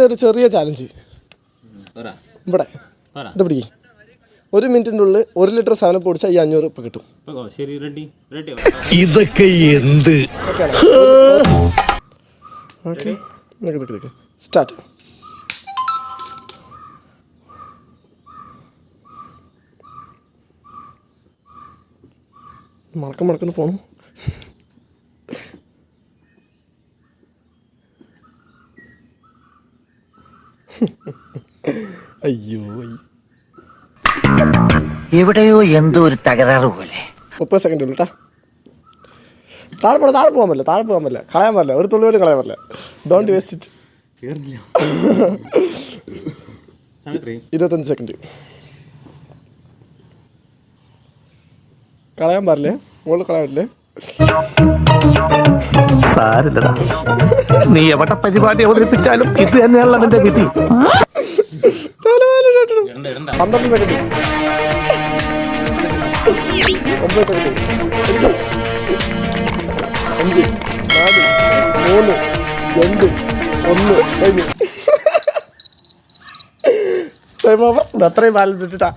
ഒരു ചെറിയ ചാലഞ്ച് ഇവിടെ ഇത് പിടിക്കും. 1 മിനിറ്റിൻ്റെ ഉള്ളിൽ 1 ലിറ്റർ സാധനം പൊടിച്ചാൽ ഈ 500 രൂപ കിട്ടും. ഇതൊക്കെ എന്ത് ഓക്കെ സ്റ്റാർട്ട്. മടക്കുന്നു പോണു. അയ്യോ എവിടെയോ എന്തോ ഒരു തകരാറ് പോലെ. 30 സെക്കൻഡ് ഉള്ളൂ കേട്ടാ. താഴെ പോകാൻ പറ്റില്ല, കളയാൻ പറ്റില്ല, ഒരു തുള്ളി പോലും കളയാൻ പറ്റില്ല. Don't waste it. 25 സെക്കൻഡ് കളയാൻ പാടില്ലേ, മുകളിൽ കളയാൻ പറ്റില്ലേ? നീ എവിടെ പരിപാടി അവതരിപ്പിച്ചാലും ഇത് തന്നെയാണല്ലോ നിന്റെ വിധി. 12 സെക്കൻഡ് 9 സെക്കൻഡ് 5 4 3 2 1 കഴിഞ്ഞു. അത്രയും ബാലൻസ് ഇട്ടിട്ടാ.